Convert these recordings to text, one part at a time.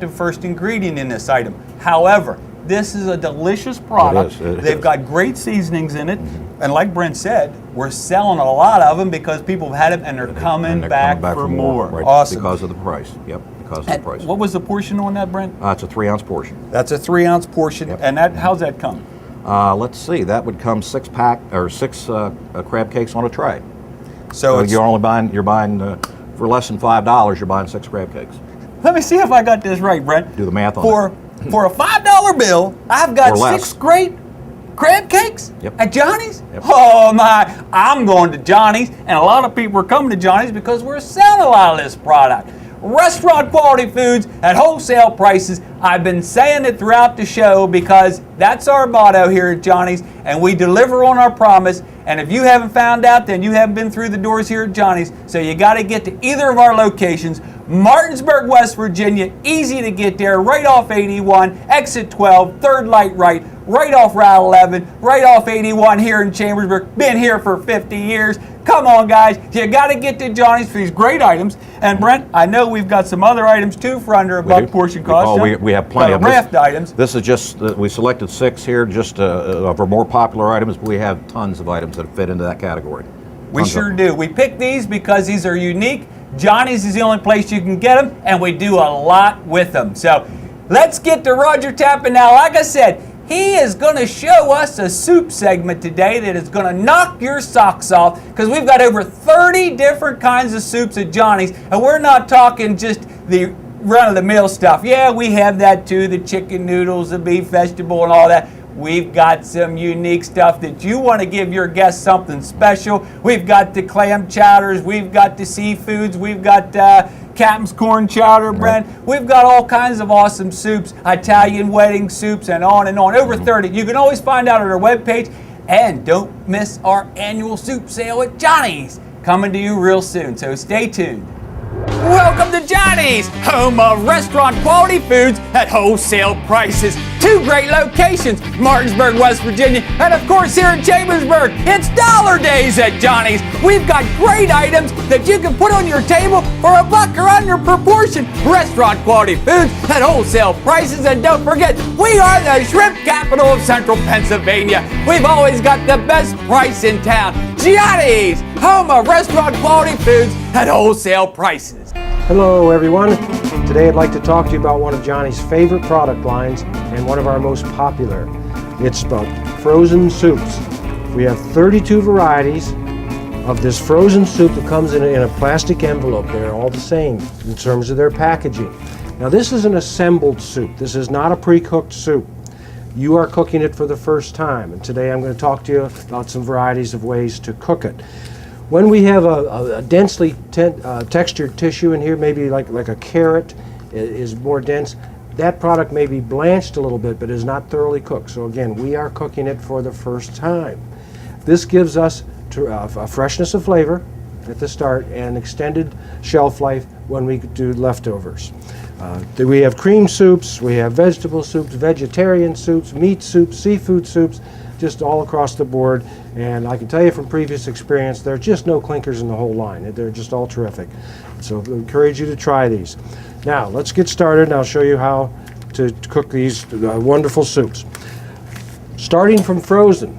the first ingredient in this item. However, this is a delicious product. They've got great seasonings in it. And like Brent said, we're selling a lot of them because people have had them and they're coming back for more. Right, awesome. Because of the price. Yep, because of the price. What was the portion on that, Brent? It's a 3-ounce portion. That's a 3-ounce portion. Yep. And that, how's that come? Let's see, that would come 6 crab cakes on a tray. So you're buying for less than $5, you're buying 6 crab cakes. Let me see if I got this right, Brent. Do the math on it. For a $5 bill, I've got 6 great crab cakes at Johnny's? Yep. Oh my, I'm going to Johnny's, and a lot of people are coming to Johnny's because we're selling a lot of this product. Restaurant quality foods at wholesale prices. I've been saying it throughout the show because that's our motto here at Johnny's, and we deliver on our promise. And if you haven't found out, then you haven't been through the doors here at Johnny's. So you got to get to either of our locations. Martinsburg, West Virginia, easy to get there, right off 81, exit 12, third light right off Route 11, right off 81 here in Chambersburg. Been here for 50 years. Come on, guys. You got to get to Johnny's for these great items. And Brent, I know we've got some other items too for under a buck portion cost. We have plenty of raft items. This is just, we selected 6 here just of our more popular items, but we have tons of items that fit into that category. We sure do. We picked these because these are unique. Johnny's is the only place you can get them, and we do a lot with them. So let's get to Roger Tappan now. Like I said, he is going to show us a soup segment today that is going to knock your socks off because we've got over 30 different kinds of soups at Johnny's, and we're not talking just the run-of-the-mill stuff. Yeah, we have that too, the chicken noodles, the beef vegetable, and all that. We've got some unique stuff that you want to give your guests something special. We've got the clam chowders, we've got the seafoods, we've got Captain's corn chowder, Brent. We've got all kinds of awesome soups, Italian wedding soups, and on and on. Over 30. You can always find out on our webpage. And don't miss our annual soup sale at Johnny's, coming to you real soon, so stay tuned. Welcome to Johnny's, home of restaurant quality foods at wholesale prices. 2 great locations, Martinsburg, West Virginia, and of course here in Chambersburg. It's Dollar Days at Johnny's. We've got great items that you can put on your table for a buck or under per portion. Restaurant quality foods at wholesale prices, and don't forget, we are the shrimp capital of Central Pennsylvania. We've always got the best price in town. Johnny's, home of restaurant quality foods at wholesale prices. Hello everyone. Today I'd like to talk to you about one of Johnny's favorite product lines and one of our most popular. It's about frozen soups. We have 32 varieties of this frozen soup that comes in a plastic envelope. They're all the same in terms of their packaging. Now this is an assembled soup. This is not a pre-cooked soup. You are cooking it for the first time, and today I'm going to talk to you about some varieties of ways to cook it. When we have a densely textured tissue in here, maybe like a carrot is more dense, that product may be blanched a little bit but is not thoroughly cooked. So again, we are cooking it for the first time. This gives us a freshness of flavor at the start and extended shelf life when we do leftovers. We have cream soups, we have vegetable soups, vegetarian soups, meat soups, seafood soups, just all across the board. And I can tell you from previous experience, there are just no clinkers in the whole line. They're just all terrific. So I encourage you to try these. Now, let's get started and I'll show you how to cook these wonderful soups. Starting from frozen,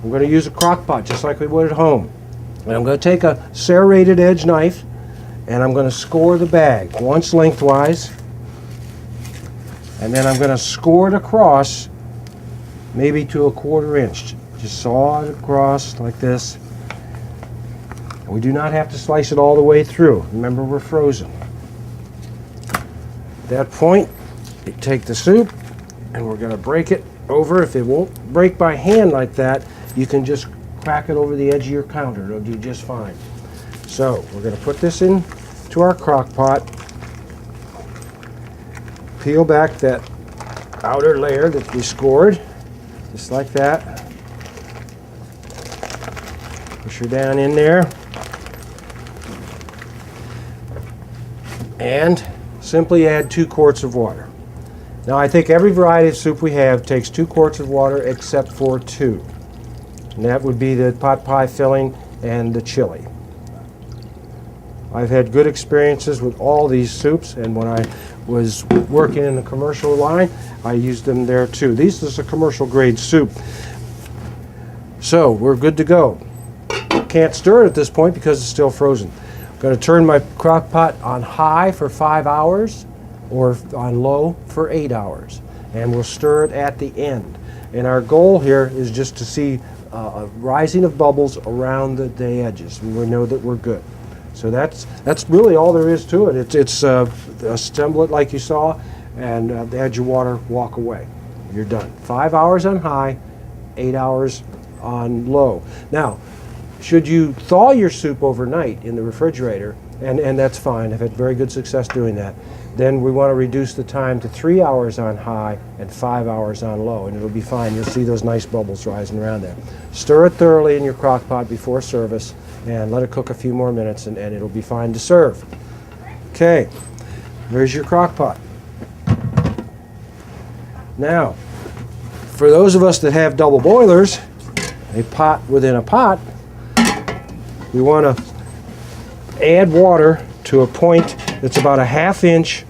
I'm going to use a crock pot just like we would at home. And I'm going to take a serrated edge knife and I'm going to score the bag once lengthwise, and then I'm going to score it across maybe to 1/4 inch. Just saw it across like this. We do not have to slice it all the way through. Remember, we're frozen. At that point, you take the soup and we're going to break it over. If it won't break by hand like that, you can just crack it over the edge of your counter. It'll do just fine. So we're going to put this in to our crock pot, peel back that outer layer that we scored, just like that. Push her down in there. And simply add 2 quarts of water. Now I think every variety of soup we have takes 2 quarts of water except for 2. And that would be the pot pie filling and the chili. I've had good experiences with all these soups, and when was working in the commercial line, I used them there too. This is a commercial grade soup. So we're good to go. Can't stir it at this point because it's still frozen. I'm going to turn my crock pot on high for 5 hours or on low for 8 hours. And we'll stir it at the end. And our goal here is just to see a rising of bubbles around the edges. And we know that we're good. So that's really all there is to it. It's assemble it like you saw, and add your water, walk away. You're done. 5 hours on high, 8 hours on low. Now, should you thaw your soup overnight in the refrigerator, and that's fine, I've had very good success doing that, then we want to reduce the time to 3 hours on high and 5 hours on low, and it'll be fine. You'll see those nice bubbles rising around there. Stir it thoroughly in your crock pot before service, and let it cook a few more minutes, and it'll be fine to serve. Okay, there's your crock pot. Now, for those of us that have double boilers, a pot within a pot, we want to add water to a point that's about a ½ inch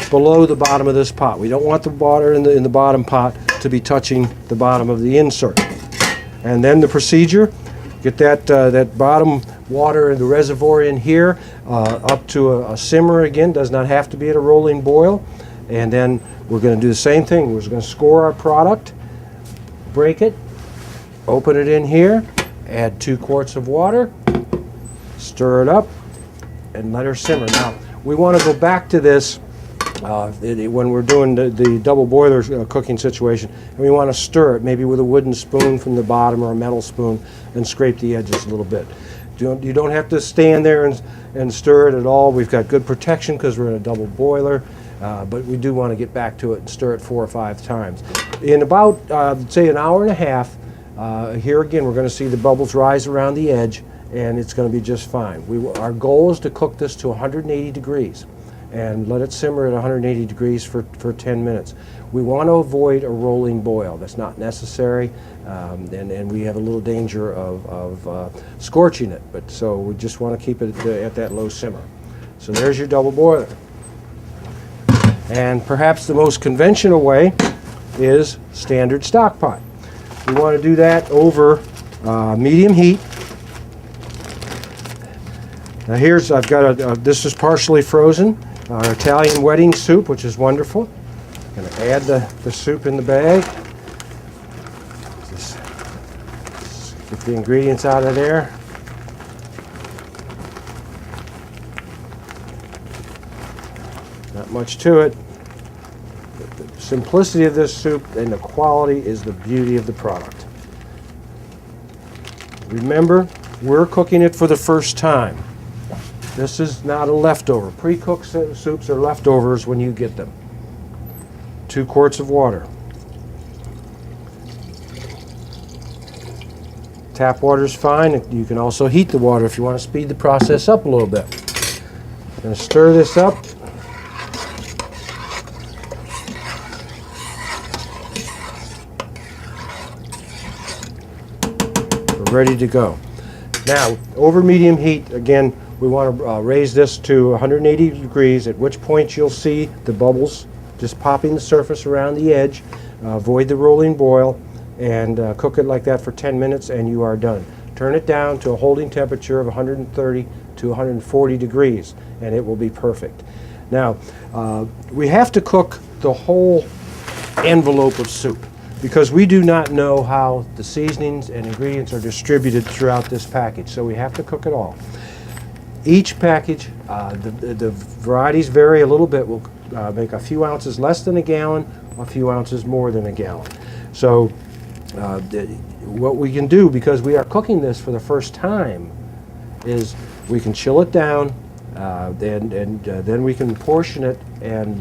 below the bottom of this pot. We don't want the water in the bottom pot to be touching the bottom of the insert. And then the procedure, get that bottom water in the reservoir in here up to a simmer again. Does not have to be at a rolling boil. And then we're going to do the same thing. We're going to score our product, break it, open it in here, add 2 quarts of water, stir it up, and let her simmer. Now, we want to go back to this when we're doing the double boiler cooking situation, and we want to stir it, maybe with a wooden spoon from the bottom or a metal spoon, and scrape the edges a little bit. You don't have to stand there and stir it at all. We've got good protection because we're in a double boiler, but we do want to get back to it and stir it 4 or 5 times. In about, say, an hour and a half, here again, we're going to see the bubbles rise around the edge, and it's going to be just fine. Our goal is to cook this to 180 degrees and let it simmer at 180 degrees for 10 minutes. We want to avoid a rolling boil. That's not necessary, and we have a little danger of scorching it, but so we just want to keep it at that low simmer. So there's your double boiler. And perhaps the most conventional way is standard stock pot. We want to do that over medium heat. Now I've got this is partially frozen, our Italian wedding soup, which is wonderful. I'm going to add the soup in the bag. Just get the ingredients out of there. Not much to it. The simplicity of this soup and the quality is the beauty of the product. Remember, we're cooking it for the first time. This is not a leftover. Pre-cooked soups are leftovers when you get them. 2 quarts of water. Tap water is fine. You can also heat the water if you want to speed the process up a little bit. I'm going to stir this up. We're ready to go. Now, over medium heat, again, we want to raise this to 180 degrees, at which point you'll see the bubbles just popping the surface around the edge. Avoid the rolling boil, and cook it like that for 10 minutes, and you are done. Turn it down to a holding temperature of 130 to 140 degrees, and it will be perfect. Now, we have to cook the whole envelope of soup, because we do not know how the seasonings and ingredients are distributed throughout this package, so we have to cook it all. Each package, the varieties vary a little bit. We'll make a few ounces less than a gallon, a few ounces more than a gallon. So what we can do, because we are cooking this for the first time, is we can chill it down, and then we can portion it and